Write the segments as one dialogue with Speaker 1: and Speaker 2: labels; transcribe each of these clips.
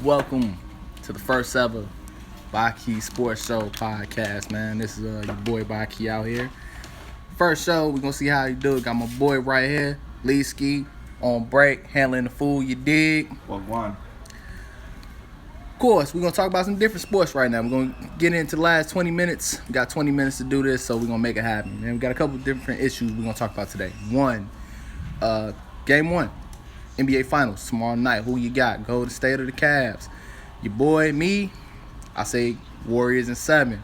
Speaker 1: Welcome to the first ever Baqi Sports Show podcast, man. This is your boy Baqi out here. First show, we're gonna see how you do it. Got my boy right here, Lee Ski, on break, handling the fool, you dig?
Speaker 2: Well, one.
Speaker 1: Of course, we're gonna talk about some different sports right now. We're gonna get into the last 20 minutes. We got 20 minutes to do this, so we're gonna make it happen. And we got a couple different issues we're gonna talk about today. One, game one. NBA Finals tomorrow night. Who you got? Golden State or the Cavs? Your boy, me, I say Warriors in 7.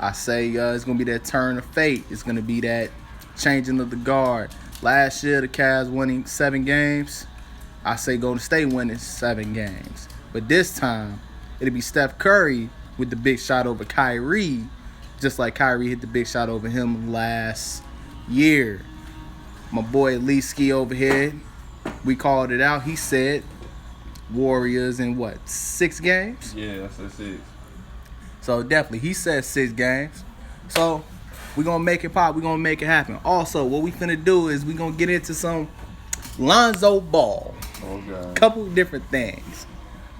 Speaker 1: I say it's going to be that turn of fate. It's going to be that changing of the guard. Last year, the Cavs winning 7 games. I say Golden State winning 7 games. But this time, it'll be Steph Curry with the big shot over Kyrie, just like Kyrie hit the big shot over him last year. My boy Lee Ski over here, we called it out. He said Warriors in 6 games?
Speaker 2: Yeah, I said 6.
Speaker 1: So definitely, he said 6 games. So we're going to make it pop. We're going to make it happen. Also, what we finna do is we're going to get into some Lonzo Ball.
Speaker 2: Oh, God.
Speaker 1: Couple different things.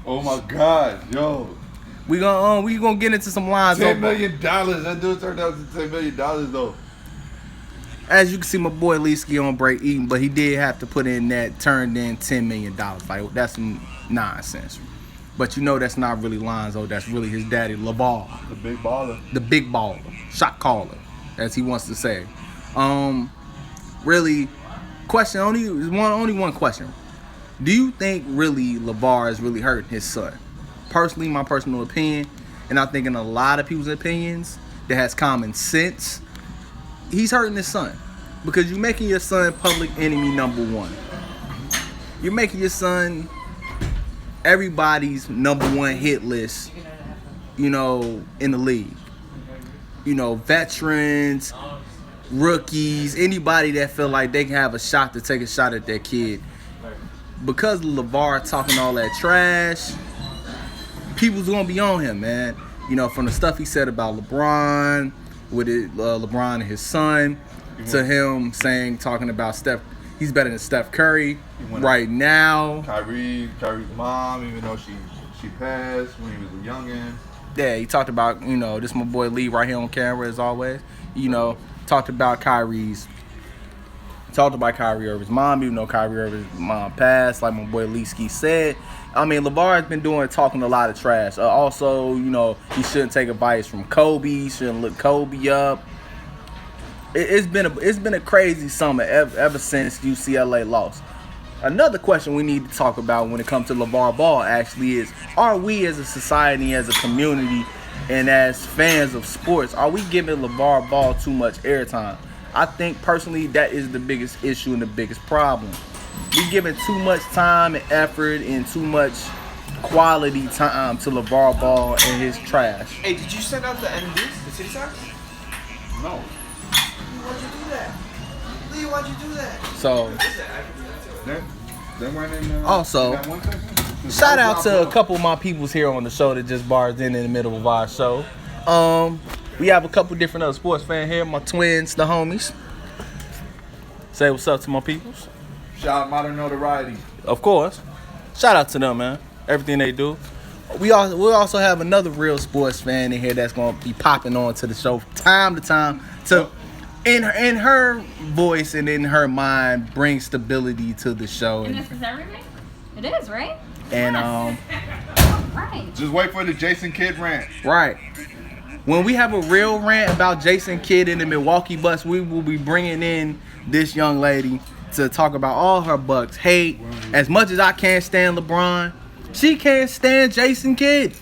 Speaker 2: Oh, my God. Yo.
Speaker 1: We gonna get into some Lonzo
Speaker 2: $10 million. That dude turned out to $10 million, though.
Speaker 1: As you can see, my boy Lee Ski on break eating, but he did have to put in that turned in $10 million. Like, that's some nonsense. But you know that's not really Lonzo. That's really his daddy, LeVar.
Speaker 2: The big baller.
Speaker 1: The big baller. Shot caller, as he wants to say. Really, question, only one question. Do you think really LeVar is really hurting his son? Personally, my personal opinion, and I think in a lot of people's opinions that has common sense, he's hurting his son because you're making your son public enemy number 1. You're making your son everybody's number 1 hit list, in the league. Veterans, rookies, anybody that feel like they can have a shot to take a shot at their kid. Because LeVar talking all that trash, people's gonna be on him, man. From the stuff he said about LeBron, with LeBron and his son, to him talking about Steph, he's better than Steph Curry right now.
Speaker 2: Kyrie's mom, even though she passed when he was a youngin'.
Speaker 1: Yeah, he talked about, this my boy Lee right here on camera as always. Talked about Kyrie over his mom, even though Kyrie over his mom passed, like my boy Lee Ski said. I mean, LeVar has been talking a lot of trash. Also, he shouldn't take advice from Kobe. He shouldn't look Kobe up. It's been a crazy summer ever since UCLA lost. Another question we need to talk about when it comes to LeVar Ball actually is, are we as a society, as a community, and as fans of sports, are we giving LeVar Ball too much airtime? I think personally that is the biggest issue and the biggest problem. We giving too much time and effort and too much quality time to LeVar Ball and his trash.
Speaker 3: Hey, did you send out the NDs, the city side?
Speaker 2: No.
Speaker 3: Why'd you do that? Lee, why'd you do that?
Speaker 1: So,
Speaker 2: They went in,
Speaker 1: also, shout out to a couple of my peoples here on the show that just barged in the middle of our show. We have a couple different other sports fans here. My twins, the homies. Say what's up to my peoples.
Speaker 2: Shout out Modern Notoriety.
Speaker 1: Of course. Shout out to them, man. Everything they do. We also have another real sports fan in here that's going to be popping on to the show time to time to, in her voice and in her mind, bring stability to the show.
Speaker 4: And this is everything? It is, right?
Speaker 1: And
Speaker 4: Right.
Speaker 2: Just wait for the Jason Kidd rant.
Speaker 1: right. When we have a real rant about Jason Kidd in the Milwaukee Bucks, we will be bringing in this young lady to talk about all her Bucks hate. As much as I can't stand LeBron, she can't stand Jason Kidd.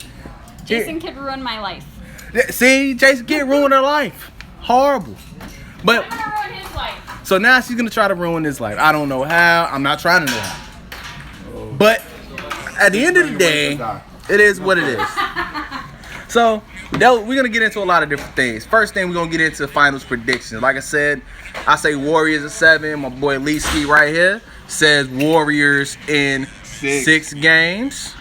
Speaker 4: Jason Kidd ruined my life.
Speaker 1: See, Jason Kidd ruined her life. Horrible. But
Speaker 4: I'm gonna ruin his life.
Speaker 1: so now she's gonna try to ruin his life. I don't know how. I'm not trying to know how. But at the end of the day, it is what it is. So we're gonna get into a lot of different things. First thing, we're gonna get into finals predictions. Like I said, I say Warriors in 7. My boy Lee Ski right here says Warriors in 6 games.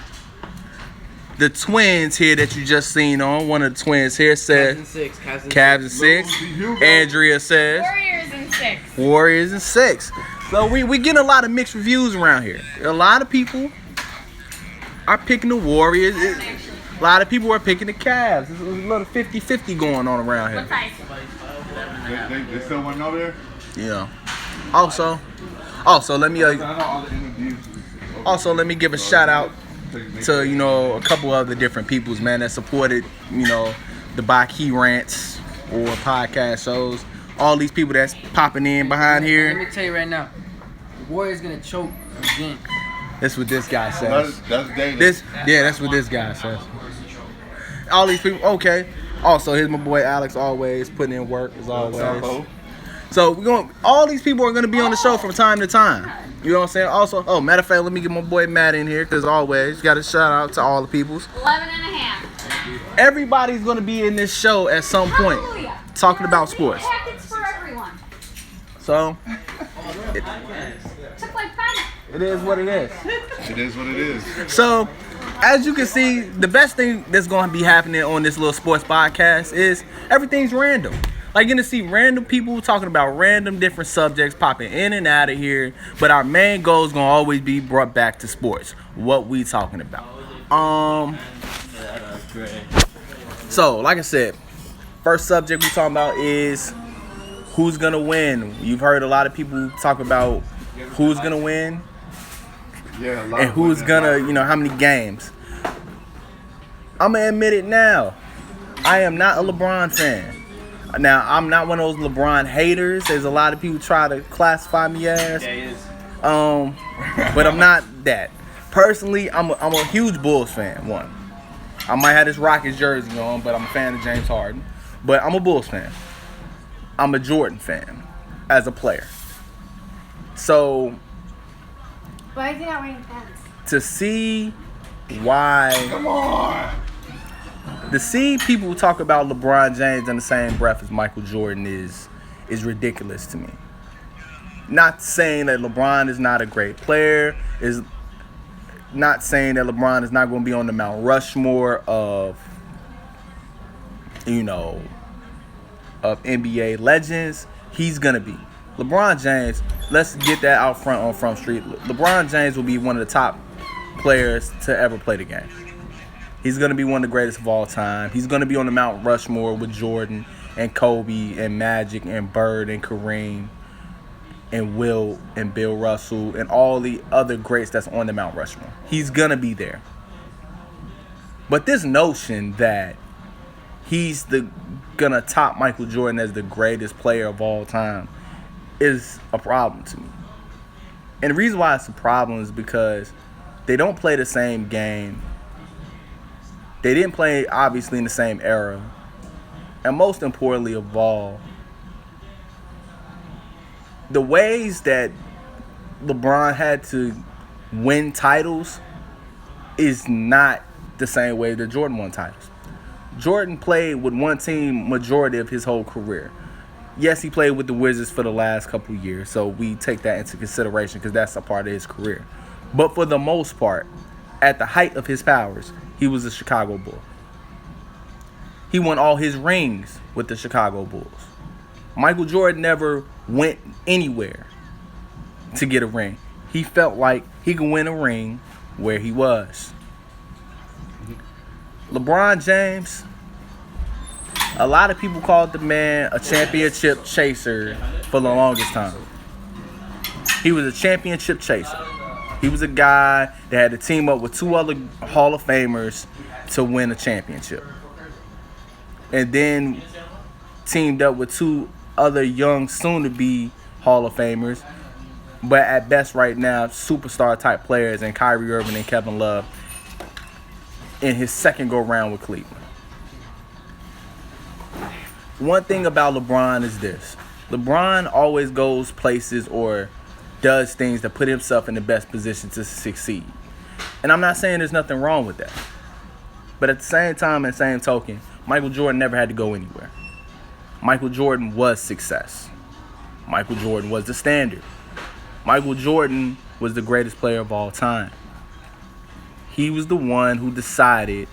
Speaker 1: The twins here that you just seen on, one of the twins here said Cavs in 6. Andrea says
Speaker 4: Warriors in 6.
Speaker 1: Warriors in 6. So we getting a lot of mixed reviews around here. A lot of people are picking the Warriors. A lot of people are picking the Cavs. There's a little 50-50 going on around
Speaker 4: What
Speaker 1: here.
Speaker 4: size?
Speaker 2: They still want to know there?
Speaker 1: Yeah. Also, let me
Speaker 2: I know all the interviews.
Speaker 1: let me give a shout out to a couple other different peoples, man, that supported the Baqi rants or podcast shows. All these people that's popping in behind
Speaker 5: Let
Speaker 1: here.
Speaker 5: me tell you right now, the Warriors gonna choke again.
Speaker 1: That's what this guy says.
Speaker 2: That's daily.
Speaker 1: That's what this guy says. All these people, okay. Also, here's my boy Alex, always putting in work as always. So all these people are gonna be on the show from time to time. You know what I'm saying? Also, matter of fact, let me get my boy Matt in here because always got to shout out to all the peoples.
Speaker 4: 11 and a half.
Speaker 1: Everybody's gonna be in this show at some point,
Speaker 4: Hallelujah.
Speaker 1: talking about sports.
Speaker 4: Packets for everyone.
Speaker 1: So
Speaker 4: Took like 5 minutes.
Speaker 1: it is what it is.
Speaker 2: It is what it is.
Speaker 1: So, as you can see, the best thing that's going to be happening on this little sports podcast is everything's random. Like, you're going to see random people talking about random different subjects popping in and out of here. But our main goal is going to always be brought back to sports. What we talking about. So, like I said, first subject we talking about is who's going to win. You've heard a lot of people talk about who's going to win.
Speaker 2: Yeah, a lot
Speaker 1: And
Speaker 2: of
Speaker 1: who's
Speaker 2: women.
Speaker 1: gonna, how many games. I'm gonna admit it now. I am not a LeBron fan. Now, I'm not one of those LeBron haters. There's a lot of people try to classify me as. But I'm not that. Personally, I'm a huge Bulls fan. One, I might have this Rockets jersey on, but I'm a fan of James Harden. But I'm a Bulls fan. I'm a Jordan fan as a player. So
Speaker 6: Why is he not wearing pants?
Speaker 1: to see why.
Speaker 2: Come on.
Speaker 1: To see people talk about LeBron James in the same breath as Michael Jordan is ridiculous to me. Not saying that LeBron is not a great player, is not saying that LeBron is not going to be on the Mount Rushmore of NBA legends. He's going to be. LeBron James, let's get that out front on Front Street. LeBron James will be one of the top players to ever play the game. He's going to be one of the greatest of all time. He's going to be on the Mount Rushmore with Jordan and Kobe and Magic and Bird and Kareem and Will and Bill Russell and all the other greats that's on the Mount Rushmore. He's going to be there. But this notion that he's going to top Michael Jordan as the greatest player of all time is a problem to me. And the reason why it's a problem is because they don't play the same game. They didn't play, obviously, in the same era. And most importantly of all, the ways that LeBron had to win titles is not the same way that Jordan won titles. Jordan played with one team majority of his whole career. Yes, he played with the Wizards for the last couple years, so we take that into consideration because that's a part of his career. But for the most part, at the height of his powers, he was a Chicago Bull. He won all his rings with the Chicago Bulls. Michael Jordan never went anywhere to get a ring. He felt like he could win a ring where he was. LeBron James, a lot of people called the man a championship chaser for the longest time. He was a championship chaser. He was a guy that had to team up with two other Hall of Famers to win a championship. And then teamed up with two other young, soon-to-be Hall of Famers, but at best right now, superstar-type players in Kyrie Irving and Kevin Love in his second go-round with Cleveland. One thing about LeBron is this. LeBron always goes places or does things to put himself in the best position to succeed. And I'm not saying there's nothing wrong with that. But at the same time and same token, Michael Jordan never had to go anywhere. Michael Jordan was success. Michael Jordan was the standard. Michael Jordan was the greatest player of all time. He was the one who decided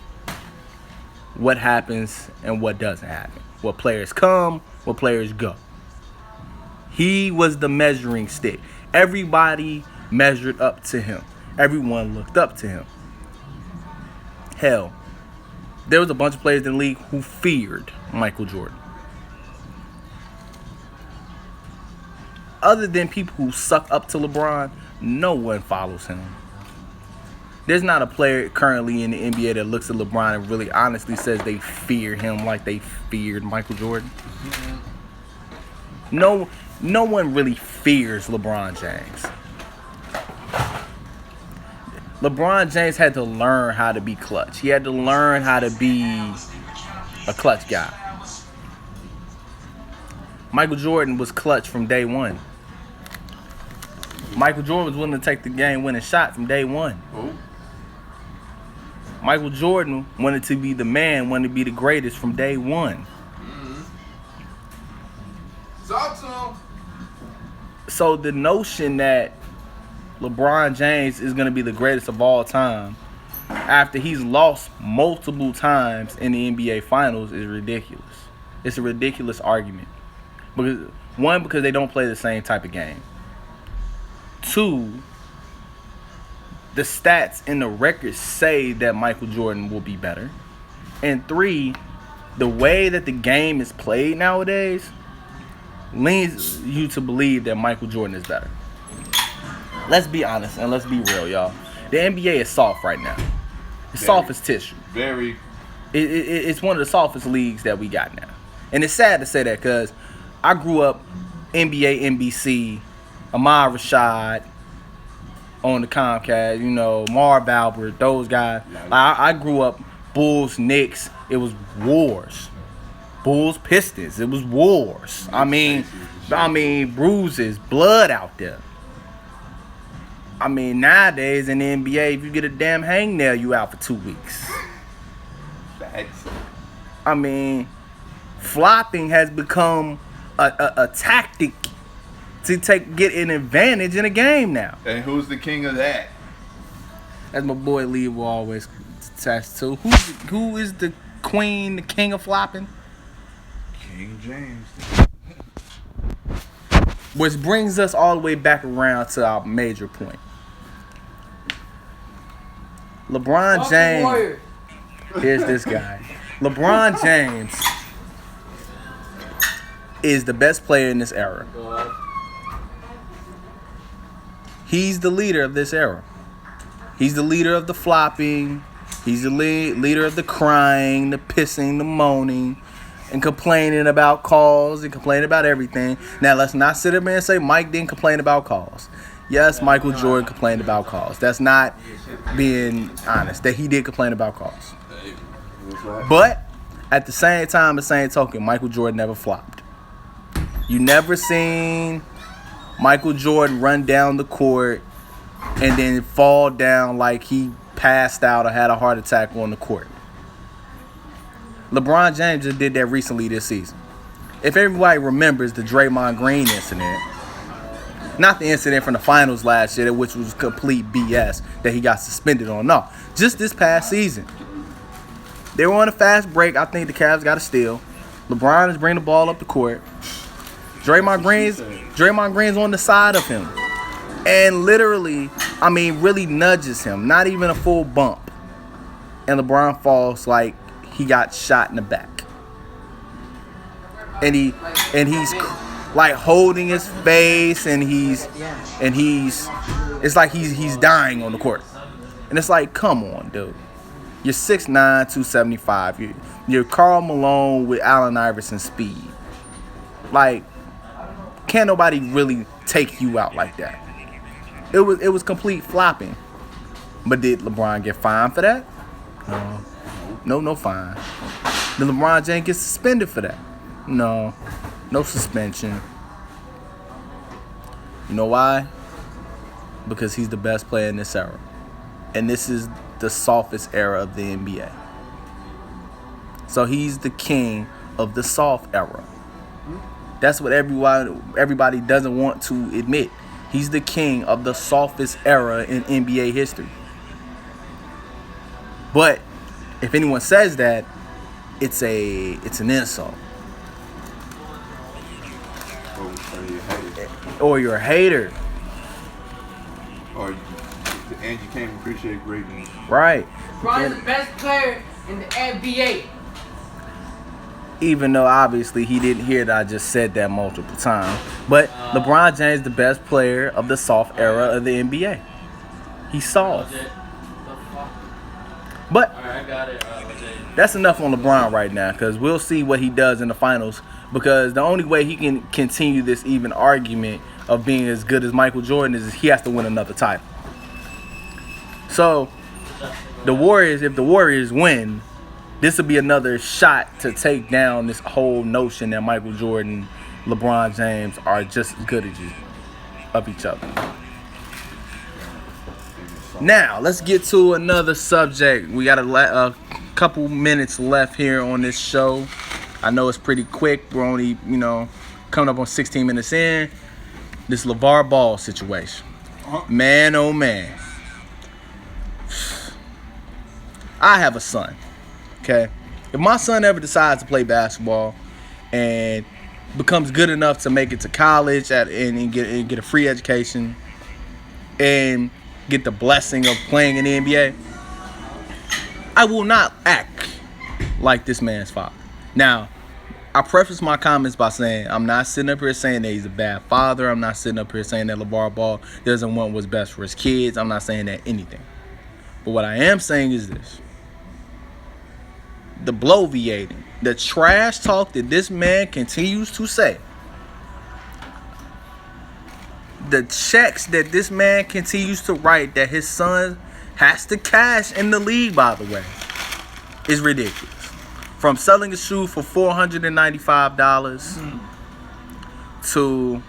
Speaker 1: what happens and what doesn't happen. What players come, what players go. He was the measuring stick. Everybody measured up to him. Everyone looked up to him. Hell, there was a bunch of players in the league who feared Michael Jordan. Other than people who suck up to LeBron, no one follows him. There's not a player currently in the NBA that looks at LeBron and really honestly says they fear him like they feared Michael Jordan. No one really fears LeBron James. LeBron James had to learn how to be clutch. He had to learn how to be a clutch guy. Michael Jordan was clutch from day one. Michael Jordan was willing to take the game-winning shot from day one.
Speaker 2: Oh.
Speaker 1: Michael Jordan wanted to be the man, wanted to be the greatest from day one.
Speaker 2: Talk to him.
Speaker 1: So the notion that LeBron James is going to be the greatest of all time after he's lost multiple times in the NBA Finals is ridiculous. It's a ridiculous argument. Because they don't play the same type of game. 2, the stats and the records say that Michael Jordan will be better. And 3, the way that the game is played nowadays leads you to believe that Michael Jordan is better. Let's be honest and let's be real, y'all. The NBA is soft right now. It's soft as tissue.
Speaker 2: Very.
Speaker 1: It's one of the softest leagues that we got now. And it's sad to say that because I grew up NBA, NBC, Ahmad Rashad on the Comcast, you know, Marv Albert, those guys. I grew up Bulls, Knicks. It was wars. Bulls, Pistons. It was wars. I mean, bruises, blood out there. I mean, nowadays in the NBA, if you get a damn hangnail, you out for 2 weeks.
Speaker 2: Facts.
Speaker 1: I mean, flopping has become a tactic to get an advantage in a game now.
Speaker 2: And who's the king of that?
Speaker 1: As my boy Lee will always attest to. Who is the queen, the king of flopping?
Speaker 2: King James.
Speaker 1: Which brings us all the way back around to our major point. LeBron James. Here's this guy. LeBron James is the best player in this era. He's the leader of this era. He's the leader of the flopping. He's the leader of the crying, the pissing, the moaning, and complaining about calls and complaining about everything. Now, let's not sit there and say Mike didn't complain about calls. Yes, Michael Jordan complained about calls. That's not being honest, that he did complain about calls. But at the same time, the same token, Michael Jordan never flopped. You never seen Michael Jordan run down the court and then fall down like he passed out or had a heart attack on the court. LeBron James just did that recently this season. If everybody remembers the Draymond Green incident, not the incident from the finals last year, which was complete BS that he got suspended on. No, just this past season. They were on a fast break. I think the Cavs got a steal. LeBron is bringing the ball up the court. Draymond Green's on the side of him. And literally, really nudges him. Not even a full bump. And LeBron falls like he got shot in the back. And he's like holding his face and it's like he's dying on the court. And it's like, come on, dude. You're 6'9", 275. You're Karl Malone with Allen Iverson speed. Like, can't nobody really take you out like that. It was complete flopping. But did LeBron get fined for that? No fine. Did LeBron James get suspended for that? No suspension. You know why? Because he's the best player in this era. And this is the softest era of the NBA. So he's the king of the soft era. That's what everybody doesn't want to admit. He's the king of the softest era in NBA history. But if anyone says that, it's an insult.
Speaker 2: Or
Speaker 1: Or
Speaker 2: you hate it.
Speaker 1: you're a hater.
Speaker 2: Or And you can't appreciate greatness.
Speaker 1: Right.
Speaker 5: LeBron is the best player in the NBA.
Speaker 1: Even though obviously he didn't hear that I just said that multiple times. But LeBron James the best player of the soft era of the NBA. He's soft. But
Speaker 5: Alright, I got it.
Speaker 1: that's enough on LeBron right now, because we'll see what he does in the finals. Because the only way he can continue this even argument of being as good as Michael Jordan is he has to win another title. So the Warriors, if the Warriors win, this will be another shot to take down this whole notion that Michael Jordan, LeBron James are just as good as of each other. Now, let's get to another subject. We got a couple minutes left here on this show. I know it's pretty quick. We're only, coming up on 16 minutes in. This LeVar Ball situation. Man, oh man. I have a son. Okay, if my son ever decides to play basketball and becomes good enough to make it to college and get a free education and get the blessing of playing in the NBA, I will not act like this man's father. Now, I preface my comments by saying I'm not sitting up here saying that he's a bad father. I'm not sitting up here saying that LeVar Ball doesn't want what's best for his kids. I'm not saying that anything. But what I am saying is this. The bloviating, the trash talk that this man continues to say, the checks that this man continues to write that his son has to cash in the league, by the way, is ridiculous. From selling a shoe for $495 to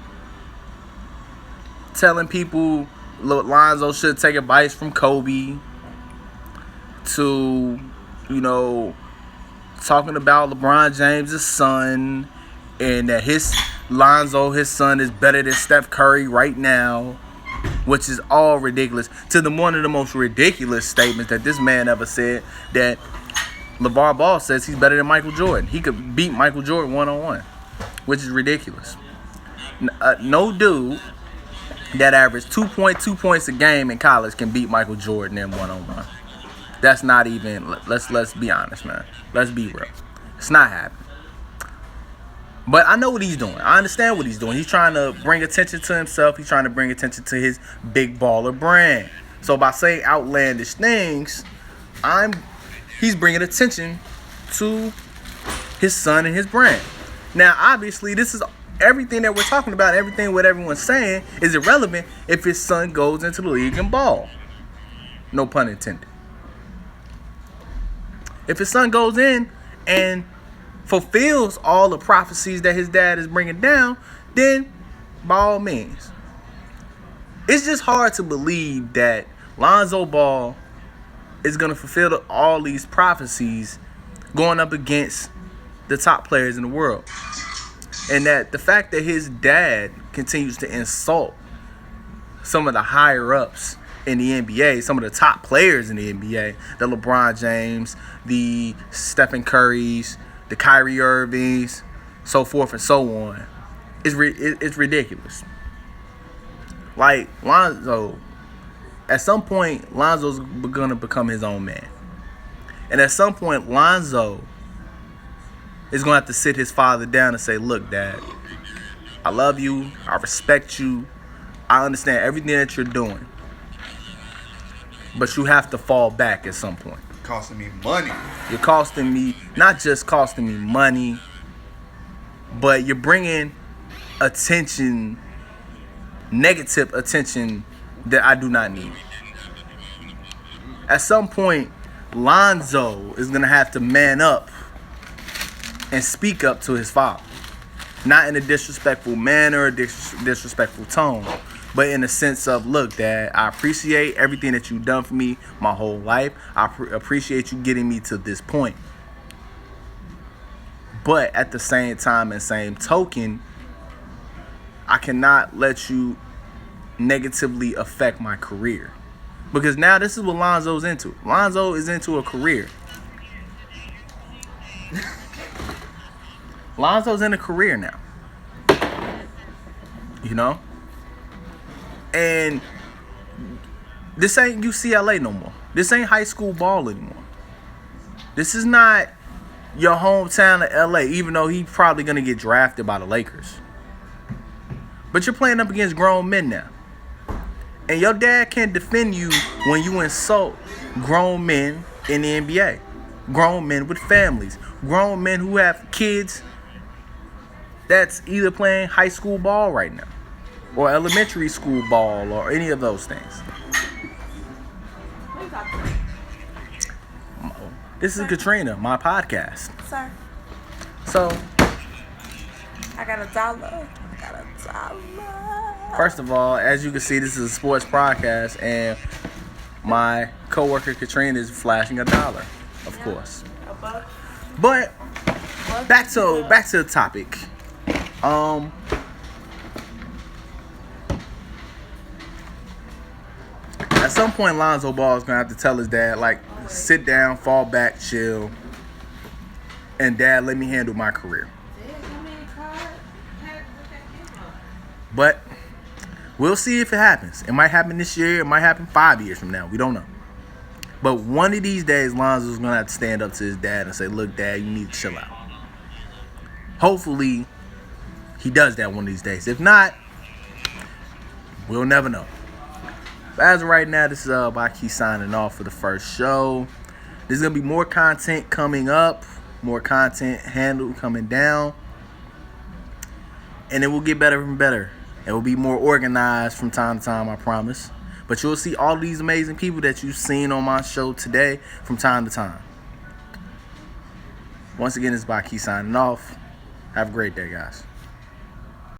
Speaker 1: telling people Lonzo should take advice from Kobe to, talking about LeBron James' son and that his son is better than Steph Curry right now, which is all ridiculous. To one of the most ridiculous statements that this man ever said, that LeVar Ball says he's better than Michael Jordan. He could beat Michael Jordan one-on-one, which is ridiculous. No dude that averaged 2.2 points a game in college can beat Michael Jordan in one-on-one. That's not even, let's be honest, man. Let's be real. It's not happening. But I know what he's doing. I understand what he's doing. He's trying to bring attention to himself. He's trying to bring attention to his big baller brand. So by saying outlandish things, he's bringing attention to his son and his brand. Now, obviously, this is everything that we're talking about, everything what everyone's saying is irrelevant if his son goes into the league and ball. No pun intended. If his son goes in and fulfills all the prophecies that his dad is bringing down, then by all means. It's just hard to believe that Lonzo Ball is going to fulfill all these prophecies going up against the top players in the world. And that the fact that his dad continues to insult some of the higher-ups in the NBA, some of the top players in the NBA, the LeBron James, the Stephen Currys, the Kyrie Irvings, so forth and so on, it's ridiculous. Like, Lonzo, at some point, Lonzo's going to become his own man. And at some point, Lonzo is going to have to sit his father down and say, look, Dad, I love you. I respect you. I understand everything that you're doing. But you have to fall back at some point.
Speaker 2: Costing me money.
Speaker 1: You're costing me, not just costing me money, but you're bringing attention, negative attention that I do not need. At some point, Lonzo is going to have to man up and speak up to his father. Not in a disrespectful manner or disrespectful tone, but in the sense of, look, Dad, I appreciate everything that you've done for me my whole life. I appreciate you getting me to this point. But at the same time and same token, I cannot let you negatively affect my career. Because now this is what Lonzo's into. Lonzo is into a career. Lonzo's in a career now. You know? And This ain't UCLA no more. This ain't high school ball anymore. This is not your hometown of LA, even though he's probably going to get drafted by the Lakers. But you're playing up against grown men now. And your dad can't defend you when you insult grown men in the NBA. Grown men with families. Grown men who have kids that's either playing high school ball right now. Or elementary school ball or any of those things. This is Katrina, my podcast.
Speaker 7: Sir,
Speaker 1: So,
Speaker 7: I got $1.
Speaker 1: first of all, as you can see, this is a sports podcast, and my coworker Katrina is flashing $1, of course.
Speaker 7: A buck.
Speaker 1: But back to the topic. At some point, Lonzo Ball is gonna have to tell his dad, like, sit down, fall back, chill, and Dad, let me handle my career. But we'll see if it happens. It might happen this year. It might happen 5 years from now. We don't know. But one of these days, Lonzo's going to have to stand up to his dad and say, look, Dad, you need to chill out. Hopefully, he does that one of these days. If not, we'll never know. But as of right now, this is Baqi signing off for the first show. There's going to be more content coming up. More content handled coming down. And it will get better and better. It will be more organized from time to time, I promise. But you'll see all these amazing people that you've seen on my show today from time to time. Once again, it's Baqi signing off. Have a great day, guys.